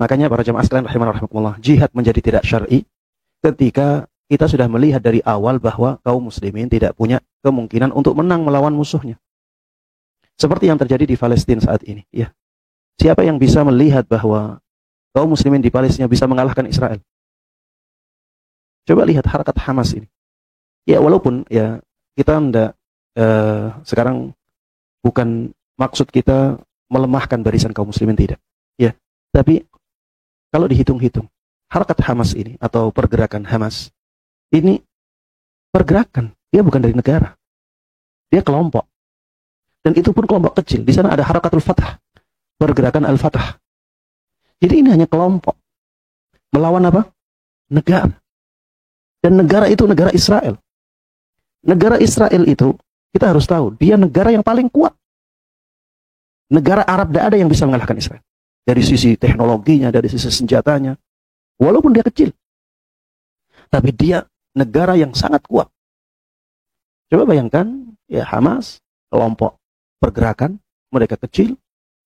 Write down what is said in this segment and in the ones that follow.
Makanya para jamaah sekalian rahimanallah, jihad menjadi tidak syar'i ketika kita sudah melihat dari awal bahwa kaum muslimin tidak punya kemungkinan untuk menang melawan musuhnya. Seperti yang terjadi di Palestina saat ini, ya. Siapa yang bisa melihat bahwa kaum muslimin di Palestina bisa mengalahkan Israel? Coba lihat harakat Hamas ini. Ya, walaupun ya kita sekarang bukan maksud kita melemahkan barisan kaum muslimin, tidak. Ya, tapi kalau dihitung-hitung, harakat Hamas ini atau pergerakan Hamas ini pergerakan, dia bukan dari negara. Dia kelompok. Dan itu pun kelompok kecil. Di sana ada harakatul Fatah, pergerakan Al-Fatah. Jadi ini hanya kelompok melawan apa? Negara. Dan negara itu negara Israel. Negara Israel itu, kita harus tahu, dia negara yang paling kuat. Negara Arab tidak ada yang bisa mengalahkan Israel. Dari sisi teknologinya, dari sisi senjatanya. Walaupun dia kecil. Tapi dia negara yang sangat kuat. Coba bayangkan, ya Hamas, kelompok pergerakan, mereka kecil,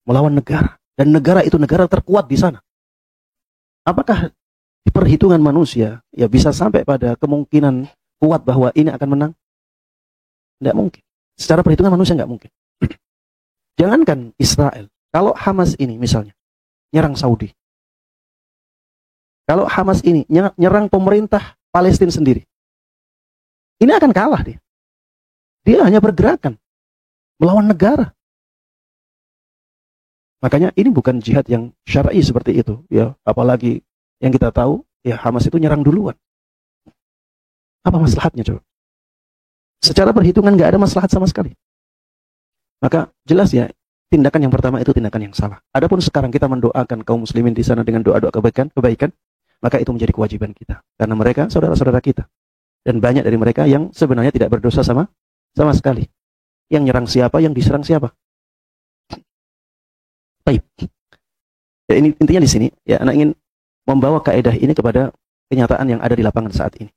melawan negara. Dan negara itu negara terkuat di sana. Apakah perhitungan manusia ya bisa sampai pada kemungkinan kuat bahwa ini akan menang? Tidak mungkin. Secara perhitungan manusia nggak mungkin. Jangankan Israel, kalau Hamas ini misalnya nyerang Saudi, kalau Hamas ini nyerang pemerintah Palestina sendiri, ini akan kalah dia. Dia hanya pergerakan melawan negara. Makanya ini bukan jihad yang syar'i seperti itu, ya. Apalagi yang kita tahu, ya Hamas itu nyerang duluan. Apa maslahatnya coba? Secara perhitungan nggak ada maslahat sama sekali. Maka jelas ya, tindakan yang pertama itu tindakan yang salah. Adapun sekarang kita mendoakan kaum muslimin di sana dengan doa-doa kebaikan, maka itu menjadi kewajiban kita. Karena mereka saudara-saudara kita. Dan banyak dari mereka yang sebenarnya tidak berdosa sama sekali. Yang nyerang siapa, yang diserang siapa. Baik. Ya, ini intinya di sini, ya anak ingin membawa kaidah ini kepada kenyataan yang ada di lapangan saat ini.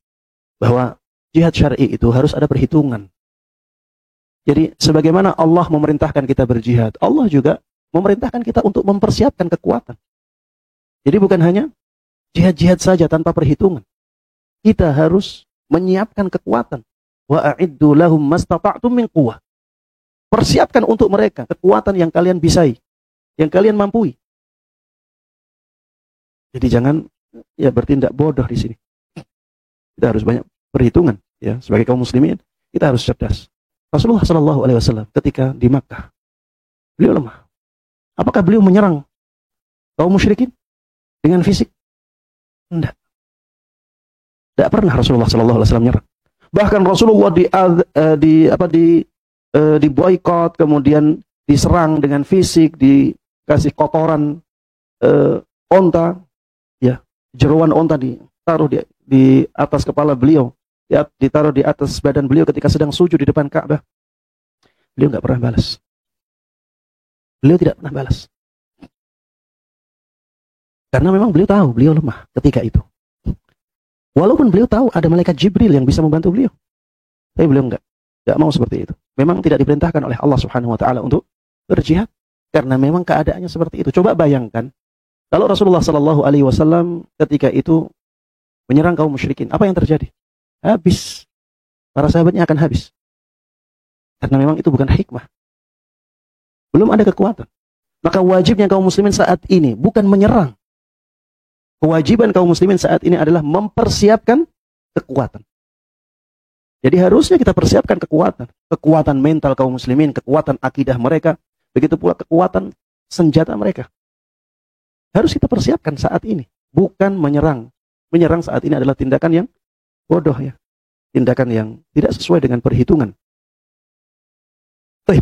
Bahwa jihad syar'i itu harus ada perhitungan. Jadi sebagaimana Allah memerintahkan kita berjihad, Allah juga memerintahkan kita untuk mempersiapkan kekuatan. Jadi bukan hanya jihad-jihad saja tanpa perhitungan. Kita harus menyiapkan kekuatan. Wa a'iddu lahum mastata'tum min quwwah. Persiapkan untuk mereka kekuatan yang kalian bisai, yang kalian mampu. Jadi jangan ya bertindak bodoh di sini. Kita harus banyak perhitungan, ya. Sebagai kaum muslimin, kita harus cerdas. Rasulullah Shallallahu Alaihi Wasallam ketika di Makkah, beliau lemah. Apakah beliau menyerang kaum musyrikin dengan fisik? Tidak. Tidak pernah Rasulullah Shallallahu Alaihi Wasallam menyerang. Bahkan Rasulullah di boykot, kemudian diserang dengan fisik, dikasih kotoran onta, ya, jeruan onta ditaruh di atas kepala beliau. Ya, ditaruh di atas badan beliau ketika sedang sujud di depan Ka'bah. Beliau nggak pernah balas. Beliau tidak pernah balas. Karena memang beliau tahu beliau lemah ketika itu. Walaupun beliau tahu ada malaikat Jibril yang bisa membantu beliau. Tapi beliau nggak mau seperti itu. Memang tidak diperintahkan oleh Allah Subhanahu wa taala untuk berjihad karena memang keadaannya seperti itu. Coba bayangkan kalau Rasulullah Shallallahu alaihi wasallam ketika itu menyerang kaum musyrikin, apa yang terjadi? Habis. Para sahabatnya akan habis. Karena memang itu bukan hikmah. Belum ada kekuatan. Maka wajibnya kaum muslimin saat ini bukan menyerang. Kewajiban kaum muslimin saat ini adalah mempersiapkan kekuatan. Jadi harusnya kita persiapkan kekuatan. Kekuatan mental kaum muslimin, kekuatan akidah mereka, begitu pula kekuatan senjata mereka. Harus kita persiapkan saat ini. Bukan menyerang. Menyerang saat ini adalah tindakan yang bodoh, ya. Tindakan yang tidak sesuai dengan perhitungan. Baik.